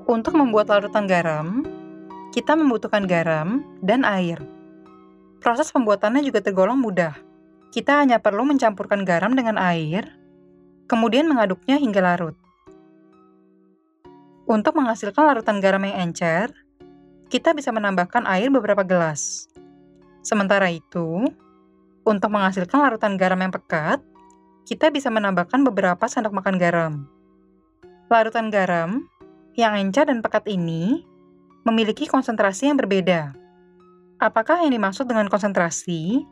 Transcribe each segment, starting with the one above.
Untuk membuat larutan garam, kita membutuhkan garam dan air. Proses pembuatannya juga tergolong mudah. Kita hanya perlu mencampurkan garam dengan air, kemudian mengaduknya hingga larut. Untuk menghasilkan larutan garam yang encer, kita bisa menambahkan air beberapa gelas. Sementara itu, untuk menghasilkan larutan garam yang pekat, kita bisa menambahkan beberapa sendok makan garam. Larutan garam yang encer dan pekat ini memiliki konsentrasi yang berbeda. Apakah yang dimaksud dengan konsentrasi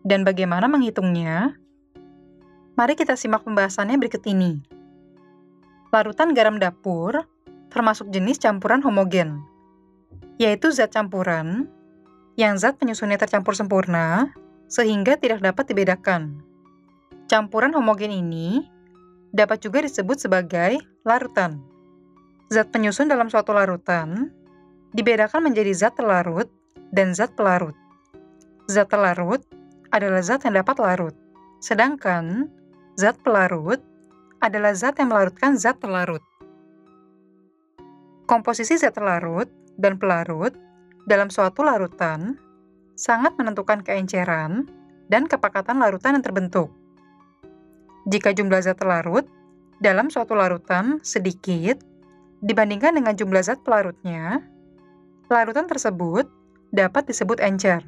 dan bagaimana menghitungnya? Mari kita simak pembahasannya berikut ini. Larutan garam dapur termasuk jenis campuran homogen, yaitu zat campuran yang zat penyusunnya tercampur sempurna sehingga tidak dapat dibedakan. Campuran homogen ini dapat juga disebut sebagai larutan. Zat penyusun dalam suatu larutan dibedakan menjadi zat terlarut dan zat pelarut. Zat terlarut adalah zat yang dapat larut, sedangkan zat pelarut adalah zat yang melarutkan zat terlarut. Komposisi zat terlarut dan pelarut dalam suatu larutan sangat menentukan keenceran dan kepekatan larutan yang terbentuk. Jika jumlah zat terlarut dalam suatu larutan sedikit dibandingkan dengan jumlah zat pelarutnya, larutan tersebut dapat disebut encer.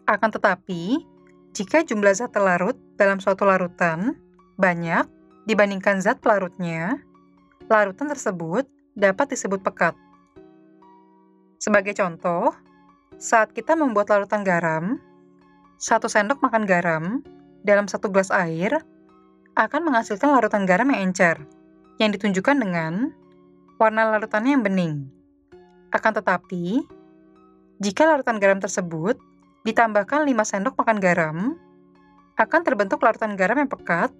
Akan tetapi, jika jumlah zat terlarut dalam suatu larutan banyak dibandingkan zat pelarutnya, larutan tersebut dapat disebut pekat. Sebagai contoh, saat kita membuat larutan garam, 1 sendok makan garam dalam 1 gelas air akan menghasilkan larutan garam yang encer, yang ditunjukkan dengan warna larutannya yang bening. Akan tetapi, jika larutan garam tersebut ditambahkan 5 sendok makan garam, akan terbentuk larutan garam yang pekat,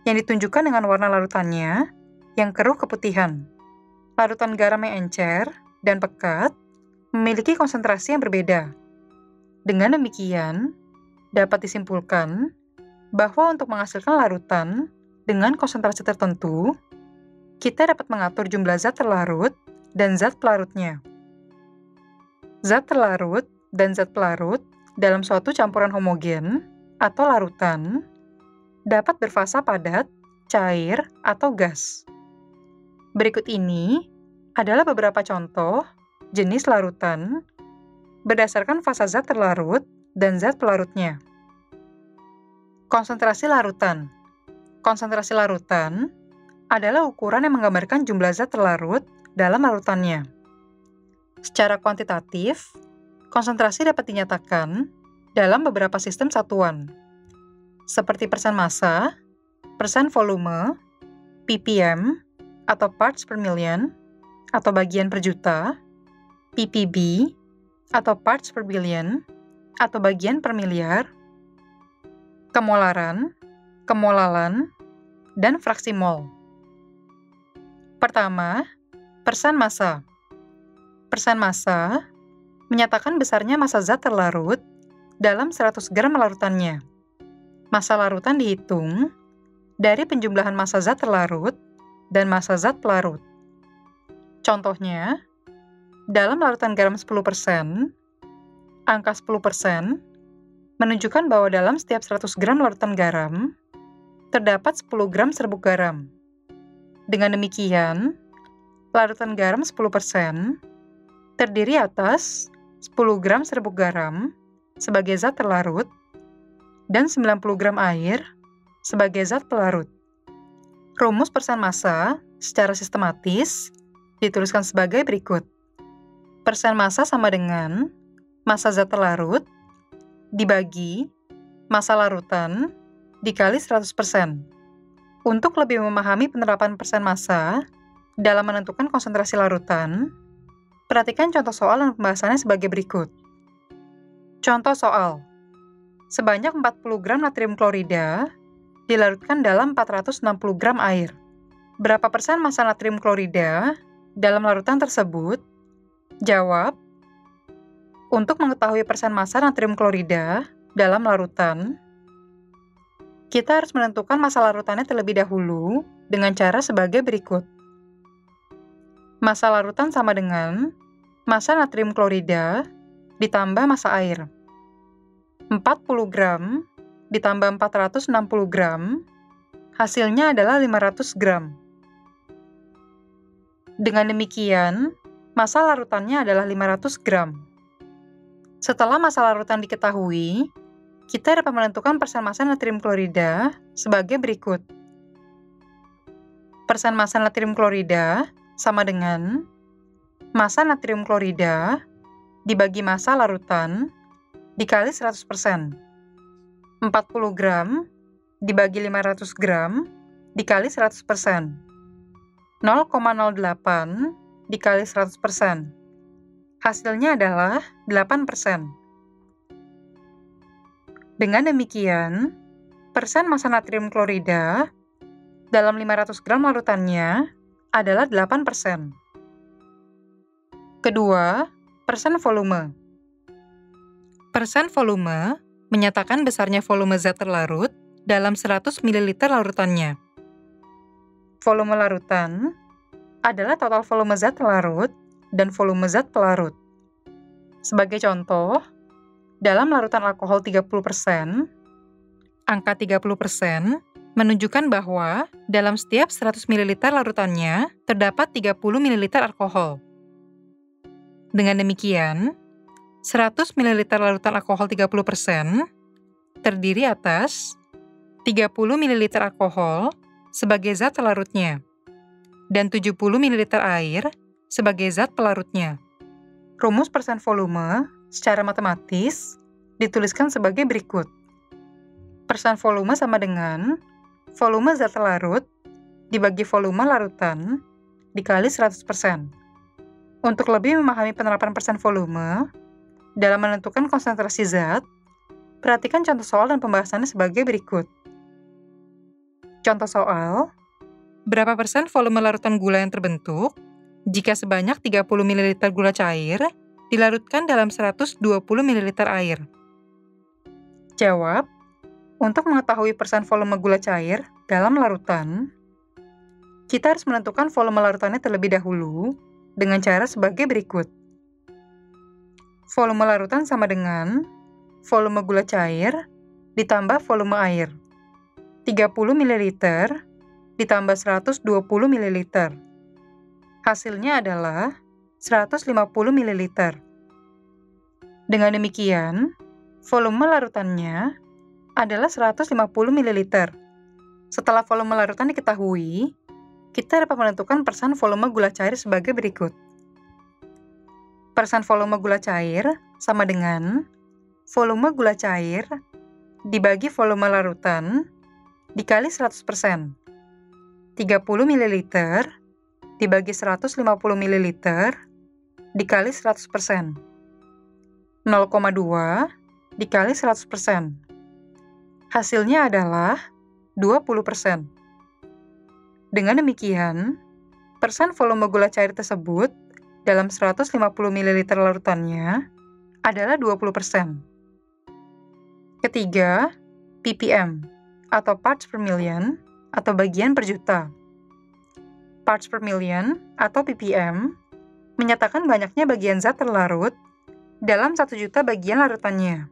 yang ditunjukkan dengan warna larutannya yang keruh keputihan. Larutan garam yang encer dan pekat memiliki konsentrasi yang berbeda. Dengan demikian, dapat disimpulkan bahwa untuk menghasilkan larutan dengan konsentrasi tertentu, kita dapat mengatur jumlah zat terlarut dan zat pelarutnya. Zat terlarut dan zat pelarut dalam suatu campuran homogen atau larutan dapat berfasa padat, cair, atau gas. Berikut ini adalah beberapa contoh jenis larutan berdasarkan fasa zat terlarut dan zat pelarutnya. Konsentrasi larutan. Konsentrasi larutan adalah ukuran yang menggambarkan jumlah zat terlarut dalam larutannya. Secara kuantitatif, konsentrasi dapat dinyatakan dalam beberapa sistem satuan, seperti persen massa, persen volume, ppm, atau parts per million, atau bagian per juta, ppb, atau parts per billion, atau bagian per miliar, kemolaran, kemolalan, dan fraksi mol. Pertama, persen massa. Persen massa menyatakan besarnya massa zat terlarut dalam 100 gram larutannya. Massa larutan dihitung dari penjumlahan massa zat terlarut dan massa zat pelarut. Contohnya, dalam larutan garam 10%, angka 10% menunjukkan bahwa dalam setiap 100 gram larutan garam, terdapat 10 gram serbuk garam. Dengan demikian, larutan garam 10% terdiri atas 10 gram serbuk garam sebagai zat terlarut dan 90 gram air sebagai zat pelarut. Rumus persen massa secara sistematis dituliskan sebagai berikut. Persen massa sama dengan massa zat terlarut dibagi massa larutan dikali 100%. Untuk lebih memahami penerapan persen massa dalam menentukan konsentrasi larutan, perhatikan contoh soal dan pembahasannya sebagai berikut. Contoh soal. Sebanyak 40 gram natrium klorida dilarutkan dalam 460 gram air. Berapa persen massa natrium klorida dalam larutan tersebut? Jawab. Untuk mengetahui persen massa natrium klorida dalam larutan, kita harus menentukan massa larutannya terlebih dahulu dengan cara sebagai berikut. Massa larutan sama dengan massa natrium klorida ditambah massa air. 40 gram ditambah 460 gram, hasilnya adalah 500 gram. Dengan demikian, massa larutannya adalah 500 gram. Setelah massa larutan diketahui, kita dapat menentukan persen massa natrium klorida sebagai berikut. Persen massa natrium klorida sama dengan massa natrium klorida dibagi massa larutan dikali 100%. 40 gram dibagi 500 gram dikali 100%. 0,08 dikali 100%. Hasilnya adalah 8%. Dengan demikian, persen massa natrium klorida dalam 500 gram larutannya adalah 8%. Kedua, persen volume. Persen volume menyatakan besarnya volume zat terlarut dalam 100 ml larutannya. Volume larutan adalah total volume zat terlarut dan volume zat pelarut. Sebagai contoh, dalam larutan alkohol 30%, angka 30% menunjukkan bahwa dalam setiap 100 ml larutannya terdapat 30 ml alkohol. Dengan demikian, 100 ml larutan alkohol 30% terdiri atas 30 ml alkohol sebagai zat terlarutnya dan 70 ml air sebagai zat pelarutnya. Rumus persen volume secara matematis dituliskan sebagai berikut. Persen volume sama dengan volume zat terlarut dibagi volume larutan dikali 100%. Untuk lebih memahami penerapan persen volume dalam menentukan konsentrasi zat, perhatikan contoh soal dan pembahasannya sebagai berikut. Contoh soal, berapa persen volume larutan gula yang terbentuk jika sebanyak 30 ml gula cair dilarutkan dalam 120 ml air? Jawab, untuk mengetahui persen volume gula cair dalam larutan, kita harus menentukan volume larutannya terlebih dahulu dengan cara sebagai berikut. Volume larutan sama dengan volume gula cair ditambah volume air. 30 ml ditambah 120 ml. Hasilnya adalah 150 ml. Dengan demikian, volume larutannya adalah 150 ml. Setelah volume larutan diketahui, kita dapat menentukan persen volume gula cair sebagai berikut. Persen volume gula cair sama dengan volume gula cair dibagi volume larutan dikali 100%. 30 ml dibagi 150 ml dikali 100%. 0,2 dikali 100%. Hasilnya adalah 20%. Dengan demikian, persen volume gula cair tersebut dalam 150 ml larutannya adalah 20%. Ketiga, ppm atau parts per million atau bagian per juta. Parts per million atau ppm menyatakan banyaknya bagian zat terlarut dalam 1 juta bagian larutannya.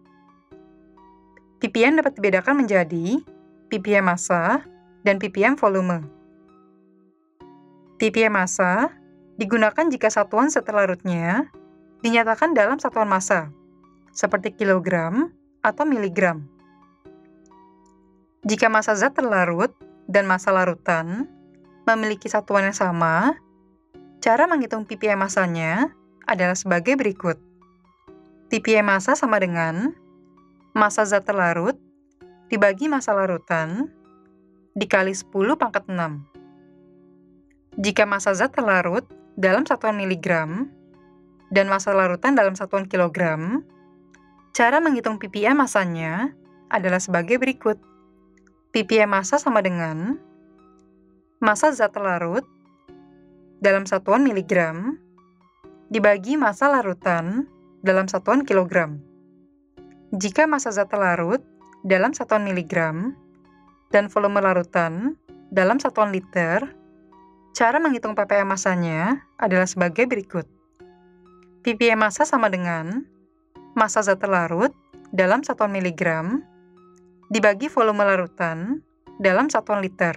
ppm dapat dibedakan menjadi ppm massa dan ppm volume. ppm massa digunakan jika satuan zat terlarutnya dinyatakan dalam satuan massa, seperti kilogram atau miligram. Jika massa zat terlarut dan massa larutan memiliki satuan yang sama, cara menghitung ppm massanya adalah sebagai berikut. ppm massa sama dengan massa zat terlarut dibagi massa larutan dikali 10 pangkat 6. Jika massa zat terlarut dalam satuan miligram dan massa larutan dalam satuan kilogram, cara menghitung ppm massanya adalah sebagai berikut. ppm massa sama dengan massa zat terlarut dalam satuan miligram dibagi massa larutan dalam satuan kilogram. Jika massa zat terlarut dalam satuan miligram dan volume larutan dalam satuan liter, Cara menghitung ppm masanya adalah sebagai berikut. ppm massa sama dengan massa zat terlarut dalam satuan miligram dibagi volume larutan dalam satuan liter.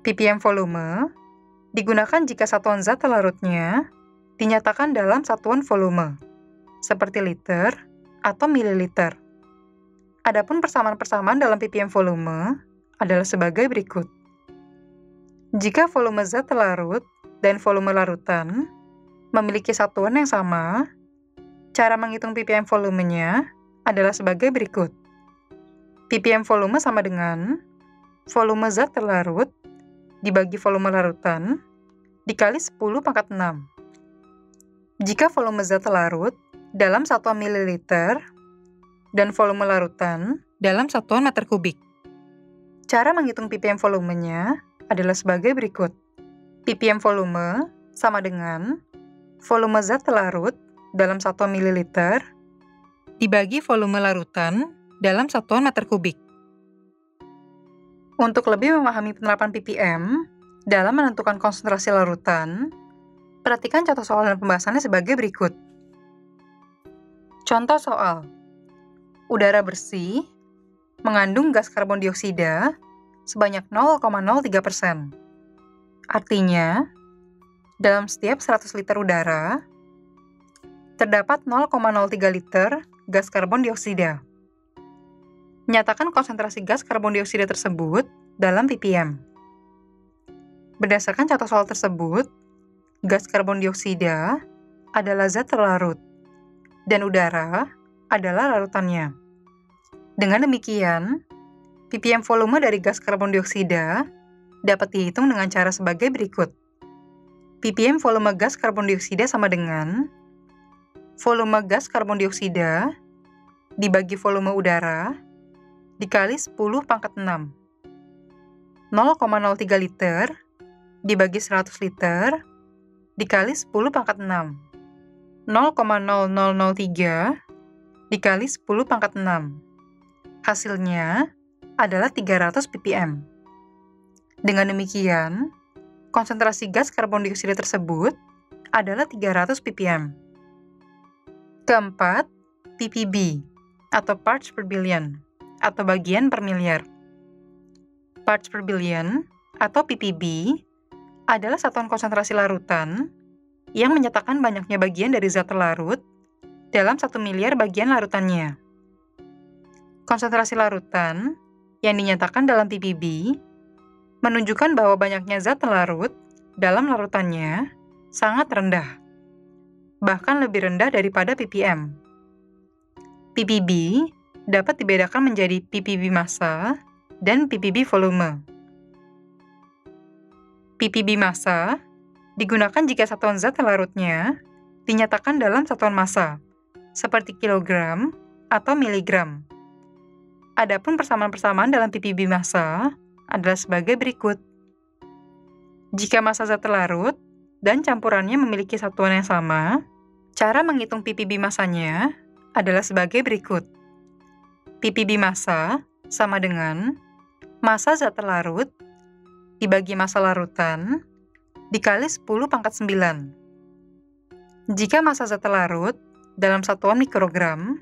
ppm volume digunakan jika satuan zat terlarutnya dinyatakan dalam satuan volume, seperti liter atau mililiter. Adapun persamaan-persamaan dalam ppm volume adalah sebagai berikut. Jika volume zat terlarut dan volume larutan memiliki satuan yang sama, cara menghitung ppm volumenya adalah sebagai berikut. ppm volume sama dengan volume zat terlarut dibagi volume larutan dikali 10 pangkat 6. Jika volume zat terlarut dalam satuan mililiter dan volume larutan dalam satuan meter kubik. Cara menghitung ppm volumenya adalah sebagai berikut. ppm volume sama dengan volume zat terlarut dalam satuan mililiter dibagi volume larutan dalam satuan meter kubik. Untuk lebih memahami penerapan ppm dalam menentukan konsentrasi larutan, perhatikan contoh soal dan pembahasannya sebagai berikut. Contoh soal. Udara bersih mengandung gas karbon dioksida sebanyak 0,03%. Artinya, dalam setiap 100 liter udara, terdapat 0,03 liter gas karbon dioksida. Nyatakan konsentrasi gas karbon dioksida tersebut dalam ppm. Berdasarkan contoh soal tersebut, gas karbon dioksida adalah zat terlarut, dan udara adalah larutannya. Dengan demikian, ppm volume dari gas karbon dioksida dapat dihitung dengan cara sebagai berikut. ppm volume gas karbon dioksida sama dengan volume gas karbon dioksida dibagi volume udara dikali 10 pangkat 6. 0,03 liter dibagi 100 liter dikali 10 pangkat 6. 0,0003 dikali 10 pangkat 6. Hasilnya adalah 300 ppm. Dengan demikian, konsentrasi gas karbon dioksida tersebut adalah 300 ppm. Keempat, ppb atau parts per billion atau bagian per miliar. Parts per billion atau ppb adalah satuan konsentrasi larutan yang menyatakan banyaknya bagian dari zat terlarut dalam 1 miliar bagian larutannya. Konsentrasi larutan yang dinyatakan dalam ppb menunjukkan bahwa banyaknya zat terlarut dalam larutannya sangat rendah, bahkan lebih rendah daripada ppm. ppb dapat dibedakan menjadi ppb massa dan ppb volume. ppb massa digunakan jika satuan zat terlarutnya dinyatakan dalam satuan massa, seperti kilogram atau miligram. Adapun persamaan-persamaan dalam ppb massa adalah sebagai berikut. Jika massa zat terlarut dan campurannya memiliki satuan yang sama, cara menghitung ppb massanya adalah sebagai berikut. ppb massa sama dengan massa zat terlarut dibagi massa larutan dikali 10 pangkat 9. Jika massa zat terlarut dalam satuan mikrogram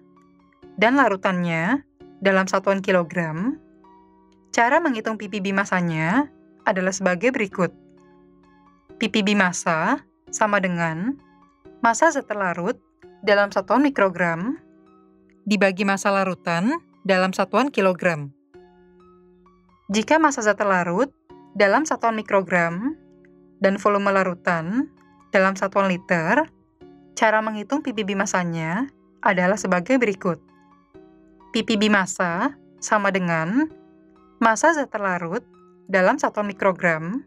dan larutannya dalam satuan kilogram, cara menghitung ppb massanya adalah sebagai berikut. ppb massa sama dengan massa zat terlarut dalam satuan mikrogram dibagi massa larutan dalam satuan kilogram. Jika massa zat terlarut dalam satuan mikrogram dan volume larutan dalam satuan liter, cara menghitung ppb massanya adalah sebagai berikut. ppb massa sama dengan massa zat terlarut dalam satuan mikrogram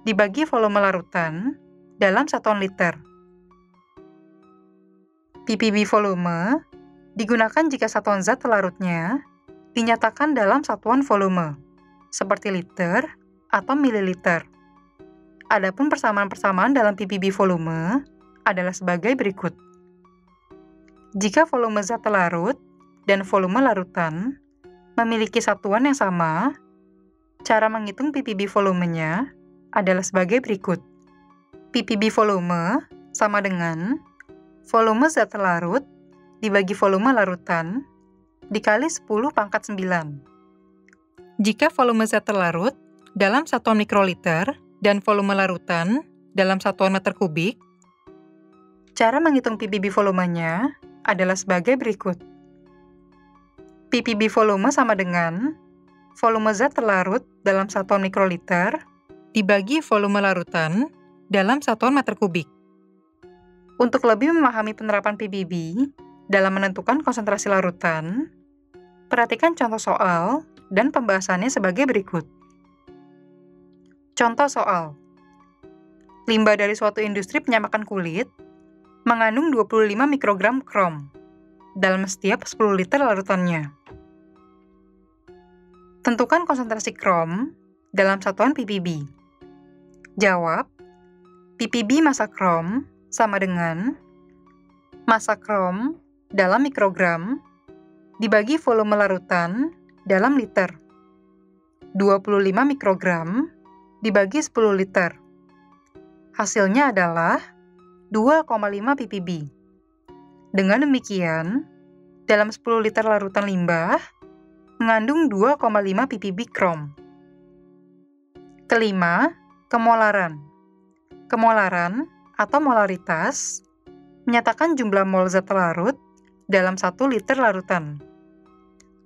dibagi volume larutan dalam satuan liter. ppb volume digunakan jika satuan zat terlarutnya dinyatakan dalam satuan volume, seperti liter atau mililiter. Adapun persamaan-persamaan dalam ppb volume adalah sebagai berikut. Jika volume zat terlarut dan volume larutan memiliki satuan yang sama, Cara menghitung ppb volumenya adalah sebagai berikut. ppb volume sama dengan volume zat larut dibagi volume larutan dikali 10 pangkat 9. Jika volume zat larut dalam satuan mikroliter dan volume larutan dalam satuan meter kubik, cara menghitung ppb volumenya adalah sebagai berikut. ppb volume sama dengan volume zat larut dalam satuan mikroliter dibagi volume larutan dalam satuan meter kubik. Untuk lebih memahami penerapan ppb dalam menentukan konsentrasi larutan, perhatikan contoh soal dan pembahasannya sebagai berikut. Contoh soal. Limbah dari suatu industri penyamakan kulit mengandung 25 mikrogram krom dalam setiap 10 liter larutannya. Tentukan konsentrasi krom dalam satuan ppb. Jawab, ppb massa krom sama dengan massa krom dalam mikrogram dibagi volume larutan dalam liter. 25 mikrogram dibagi 10 liter. Hasilnya adalah 2,5 ppb. Dengan demikian, dalam 10 liter larutan limbah mengandung 2,5 ppb krom. Kelima, kemolaran. Kemolaran atau molaritas menyatakan jumlah mol zat larut dalam 1 liter larutan.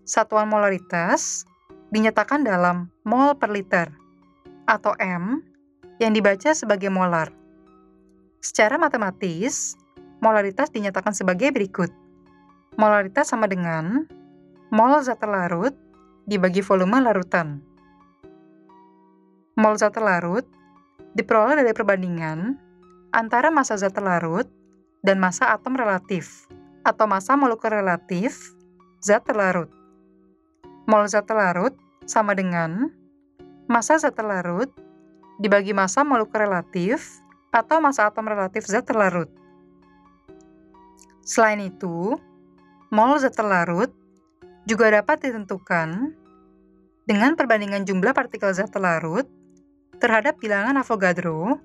Satuan molaritas dinyatakan dalam mol per liter atau M yang dibaca sebagai molar. Secara matematis, molaritas dinyatakan sebagai berikut. Molaritas sama dengan mol zat larut dibagi volume larutan. Mol zat larut diperoleh dari perbandingan antara massa zat larut dan massa atom relatif atau massa molekuler relatif zat larut. Mol zat larut sama dengan massa zat larut dibagi massa molekuler relatif atau massa atom relatif zat larut. Selain itu, mol zat larut juga dapat ditentukan dengan perbandingan jumlah partikel zat larut terhadap bilangan Avogadro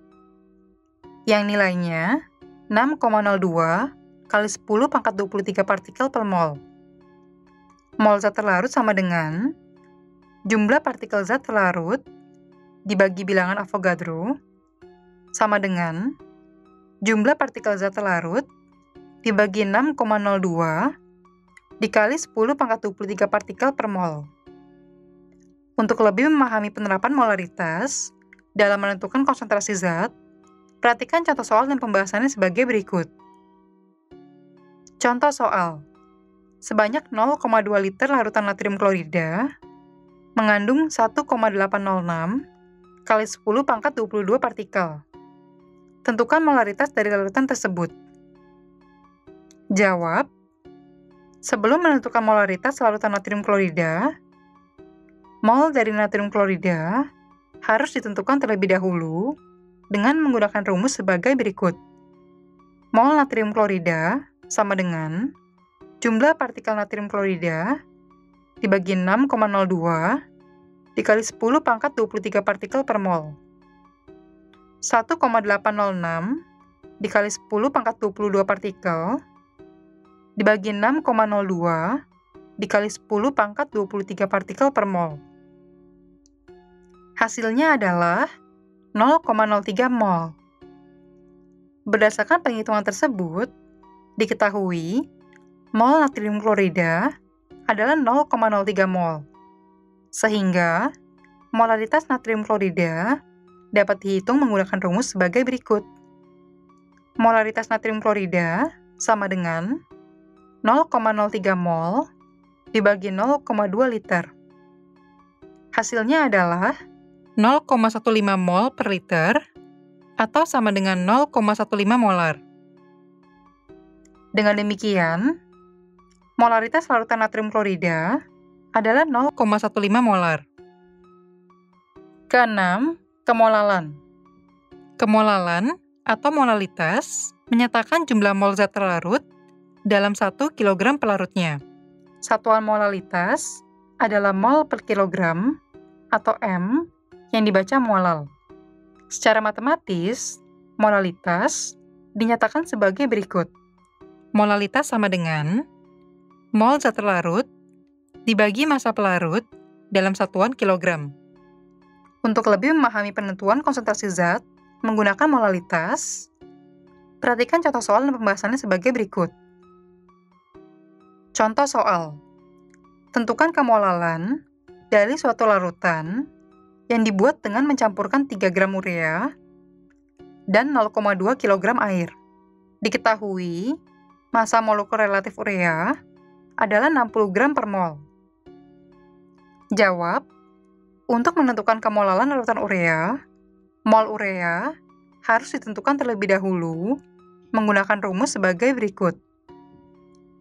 yang nilainya 6,02 kali 10 pangkat 23 partikel per mol. Mol zat larut sama dengan jumlah partikel zat larut dibagi bilangan Avogadro sama dengan jumlah partikel zat larut dibagi 6,02 dikali 10 pangkat 23 partikel per mol. Untuk lebih memahami penerapan molaritas dalam menentukan konsentrasi zat, perhatikan contoh soal dan pembahasannya sebagai berikut. Contoh soal. Sebanyak 0,2 liter larutan natrium klorida mengandung 1,806 kali 10 pangkat 22 partikel. Tentukan molaritas dari larutan tersebut. Jawab, sebelum menentukan molaritas larutan natrium klorida, mol dari natrium klorida harus ditentukan terlebih dahulu dengan menggunakan rumus sebagai berikut. Mol natrium klorida sama dengan jumlah partikel natrium klorida dibagi 6,02 dikali 10 pangkat 23 partikel per mol. 1,806 dikali 10 pangkat 22 partikel dibagi 6,02 dikali 10 pangkat 23 partikel per mol. Hasilnya adalah 0,03 mol. Berdasarkan penghitungan tersebut, diketahui mol natrium klorida adalah 0,03 mol. Sehingga, molaritas natrium klorida dapat dihitung menggunakan rumus sebagai berikut. Molaritas natrium klorida sama dengan 0,03 mol dibagi 0,2 liter. Hasilnya adalah 0,15 mol per liter atau sama dengan 0,15 molar. Dengan demikian, molaritas larutan natrium klorida adalah 0,15 molar. Keenam, kemolalan. Kemolalan atau molalitas menyatakan jumlah mol zat larut dalam 1 kg pelarutnya. Satuan molalitas adalah mol per kilogram atau M yang dibaca molal. Secara matematis, molalitas dinyatakan sebagai berikut. Molalitas sama dengan mol zat larut dibagi massa pelarut dalam satuan kilogram. Untuk lebih memahami penentuan konsentrasi zat menggunakan molalitas, perhatikan contoh soal dan pembahasannya sebagai berikut. Contoh soal. Tentukan kemolalan dari suatu larutan yang dibuat dengan mencampurkan 3 gram urea dan 0,2 kg air. Diketahui, massa molekul relatif urea adalah 60 gram per mol. Jawab, untuk menentukan kemolalan larutan urea, mol urea harus ditentukan terlebih dahulu menggunakan rumus sebagai berikut.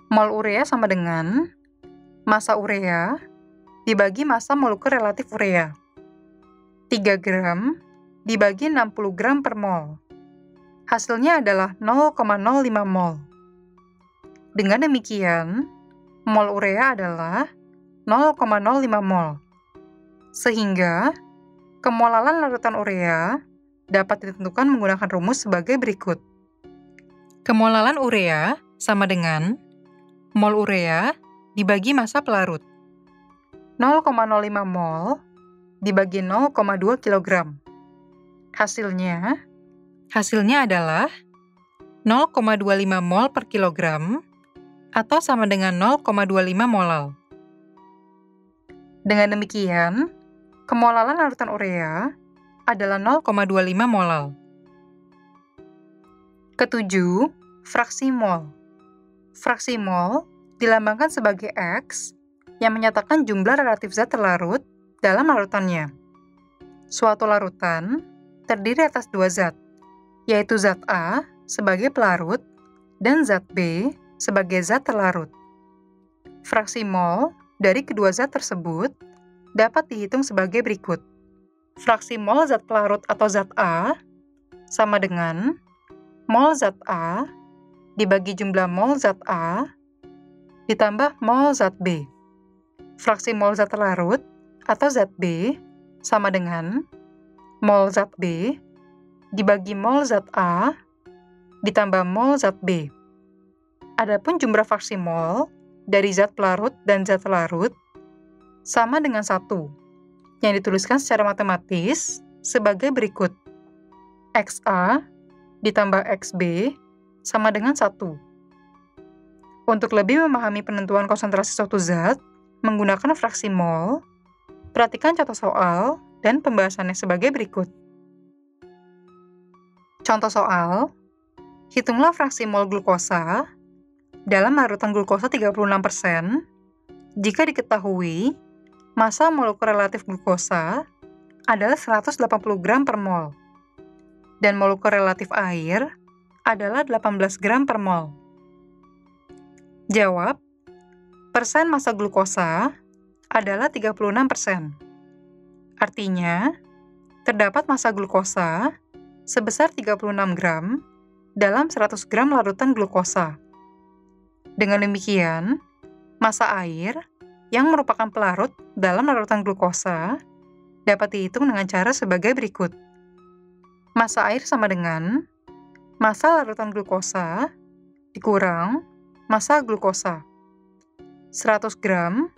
Mol urea sama dengan massa urea dibagi massa molekul relatif urea. 3 gram dibagi 60 gram per mol. Hasilnya adalah 0,05 mol. Dengan demikian, mol urea adalah 0,05 mol. Sehingga, kemolalan larutan urea dapat ditentukan menggunakan rumus sebagai berikut. Kemolalan urea sama dengan mol urea dibagi massa pelarut. 0,05 mol dibagi 0,2 kg. Hasilnya adalah 0,25 mol per kilogram atau sama dengan 0,25 molal. Dengan demikian, kemolalan larutan urea adalah 0,25 molal. Ketujuh, fraksi mol. Fraksi mol dilambangkan sebagai X yang menyatakan jumlah relatif zat terlarut dalam larutannya. Suatu larutan terdiri atas 2 zat, yaitu zat A sebagai pelarut dan zat B sebagai zat terlarut. Fraksi mol dari kedua zat tersebut dapat dihitung sebagai berikut. Fraksi mol zat pelarut atau zat A sama dengan mol zat A dibagi jumlah mol zat A ditambah mol zat B. Fraksi mol zat terlarut atau zat B sama dengan mol zat B dibagi mol zat A ditambah mol zat B. Adapun jumlah fraksi mol dari zat pelarut dan zat terlarut sama dengan 1, yang dituliskan secara matematis sebagai berikut. XA ditambah XB sama dengan 1. Untuk lebih memahami penentuan konsentrasi suatu zat menggunakan fraksi mol, perhatikan contoh soal dan pembahasannya sebagai berikut. Contoh soal, hitunglah fraksi mol glukosa dalam larutan glukosa 36% jika diketahui massa molekul relatif glukosa adalah 180 gram per mol dan molekul relatif air adalah 18 gram per mol. Jawab, persen massa glukosa adalah 36%. Artinya, terdapat massa glukosa sebesar 36 gram dalam 100 gram larutan glukosa. Dengan demikian, massa air yang merupakan pelarut dalam larutan glukosa dapat dihitung dengan cara sebagai berikut. Massa air sama dengan massa larutan glukosa dikurang massa glukosa. 100 gram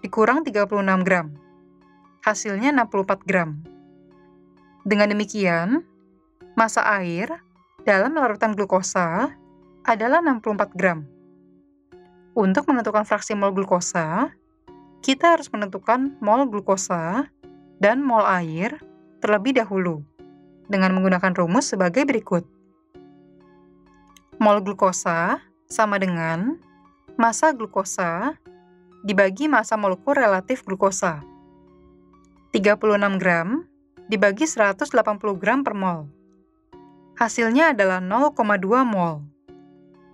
dikurang 36 gram. Hasilnya 64 gram. Dengan demikian, massa air dalam larutan glukosa adalah 64 gram. Untuk menentukan fraksi mol glukosa, kita harus menentukan mol glukosa dan mol air terlebih dahulu dengan menggunakan rumus sebagai berikut. Mol glukosa sama dengan massa glukosa dibagi massa molekul relatif glukosa. 36 gram dibagi 180 gram per mol. Hasilnya adalah 0,2 mol.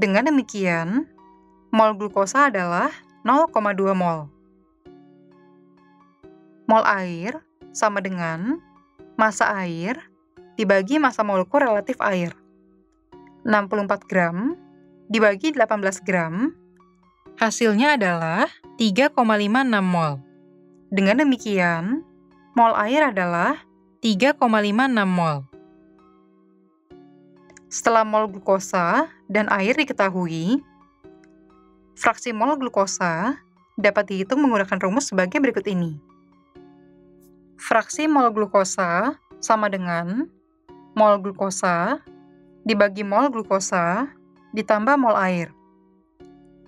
Dengan demikian, mol glukosa adalah 0,2 mol. Mol air sama dengan massa air dibagi massa molekul relatif air. 64 gram dibagi 18 gram, hasilnya adalah 3,56 mol. Dengan demikian, Mol air adalah 3,56 mol. Setelah mol glukosa dan air diketahui, fraksi mol glukosa dapat dihitung menggunakan rumus sebagai berikut ini. Fraksi mol glukosa sama dengan mol glukosa dibagi mol glukosa ditambah mol air.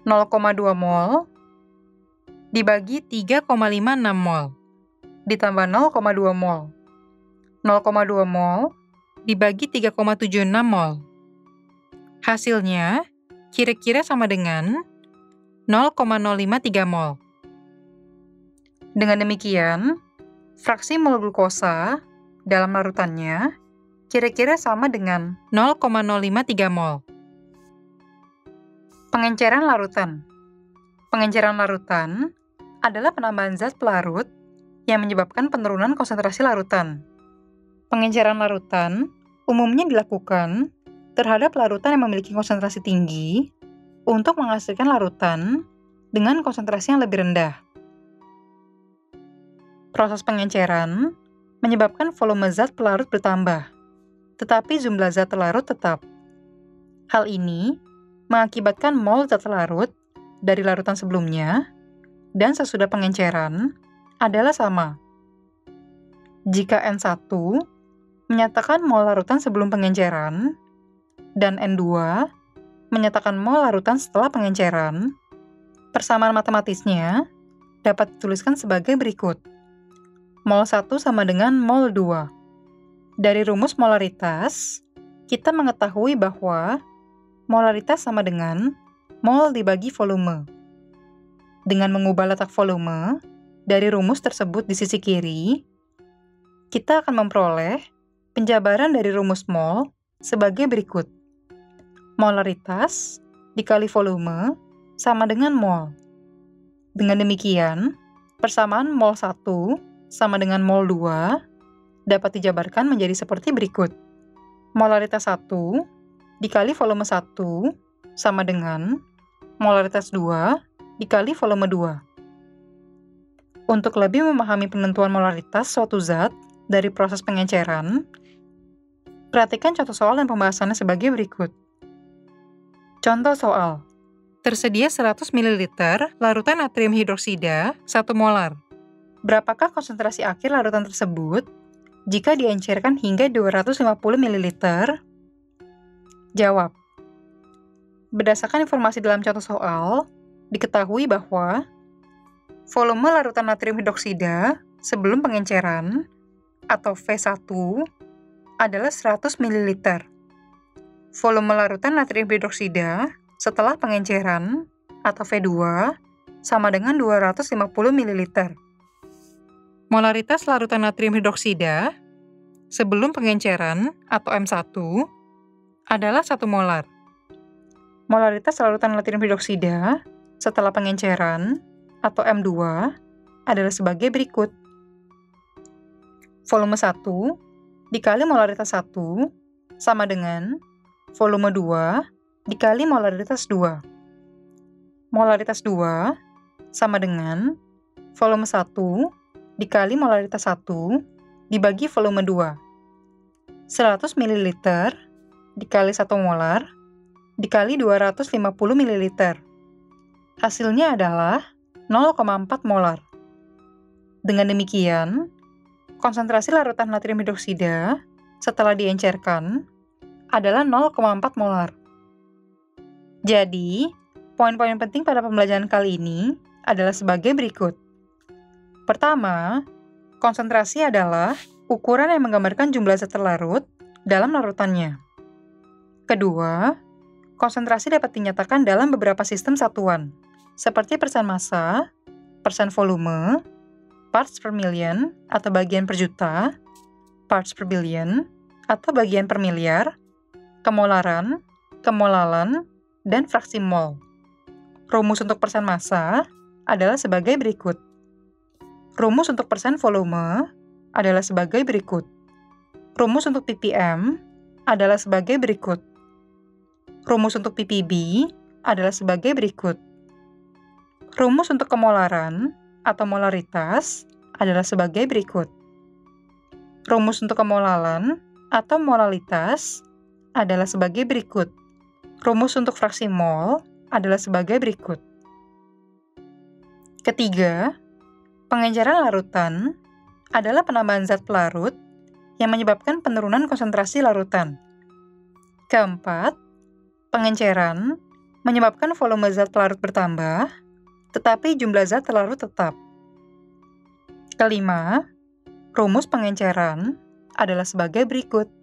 0,2 mol dibagi 3,56 mol ditambah 0,2 mol. 0,2 mol dibagi 3,76 mol. Hasilnya kira-kira sama dengan 0,053 mol. Dengan demikian, fraksi mol glukosa dalam larutannya kira-kira sama dengan 0,053 mol. Pengenceran larutan. Pengenceran larutan adalah penambahan zat pelarut yang menyebabkan penurunan konsentrasi larutan. Pengenceran larutan umumnya dilakukan terhadap larutan yang memiliki konsentrasi tinggi untuk menghasilkan larutan dengan konsentrasi yang lebih rendah. Proses pengenceran menyebabkan volume zat pelarut bertambah, tetapi jumlah zat larut tetap. Hal ini mengakibatkan mol zat larut dari larutan sebelumnya dan sesudah pengenceran adalah sama. Jika N1 menyatakan mol larutan sebelum pengenceran dan N2 menyatakan mol larutan setelah pengenceran, persamaan matematisnya dapat dituliskan sebagai berikut. Mol 1 sama dengan mol 2. Dari rumus molaritas, kita mengetahui bahwa molaritas sama dengan mol dibagi volume. Dengan mengubah letak volume dari rumus tersebut di sisi kiri, kita akan memperoleh penjabaran dari rumus mol sebagai berikut. Molaritas dikali volume sama dengan mol. Dengan demikian, persamaan mol 1 sama dengan mol 2 dapat dijabarkan menjadi seperti berikut. Molaritas 1 dikali volume 1 sama dengan molaritas 2 dikali volume 2. Untuk lebih memahami penentuan molaritas suatu zat dari proses pengenceran, perhatikan contoh soal dan pembahasannya sebagai berikut. Contoh soal. Tersedia 100 ml larutan natrium hidroksida 1 molar. Berapakah konsentrasi akhir larutan tersebut jika diencerkan hingga 250 ml? Jawab. Berdasarkan informasi dalam contoh soal, diketahui bahwa volume larutan natrium hidroksida sebelum pengenceran atau V1 adalah 100 ml. Volume larutan natrium hidroksida setelah pengenceran atau V2 sama dengan 250 ml. Molaritas larutan natrium hidroksida sebelum pengenceran atau M1 adalah 1 molar. Molaritas larutan natrium hidroksida setelah pengenceran atau M2 adalah sebagai berikut. Volume 1 dikali molaritas 1 sama dengan volume 2 dikali molaritas 2. Molaritas 2 sama dengan volume 1 dikali molaritas 1 dibagi volume 2. 100 ml dikali 1 molar dikali 250 ml. Hasilnya adalah 0,4 molar. Dengan demikian, konsentrasi larutan natrium hidroksida setelah diencerkan adalah 0,4 molar. Jadi, poin-poin penting pada pembelajaran kali ini adalah sebagai berikut. Pertama, konsentrasi adalah ukuran yang menggambarkan jumlah zat terlarut dalam larutannya. Kedua, konsentrasi dapat dinyatakan dalam beberapa sistem satuan, seperti persen massa, persen volume, parts per million atau bagian per juta, parts per billion atau bagian per miliar, kemolaran, kemolalan, dan fraksi mol. Rumus untuk persen massa adalah sebagai berikut. Rumus untuk persen volume adalah sebagai berikut. Rumus untuk ppm adalah sebagai berikut. Rumus untuk ppb adalah sebagai berikut. Rumus untuk kemolaran atau molaritas adalah sebagai berikut. Rumus untuk kemolalan atau molalitas adalah sebagai berikut. Rumus untuk fraksi mol adalah sebagai berikut. Ketiga, pengenceran larutan adalah penambahan zat pelarut yang menyebabkan penurunan konsentrasi larutan. Keempat, pengenceran menyebabkan volume zat pelarut bertambah, tetapi jumlah zat pelarut tetap. Kelima, rumus pengenceran adalah sebagai berikut.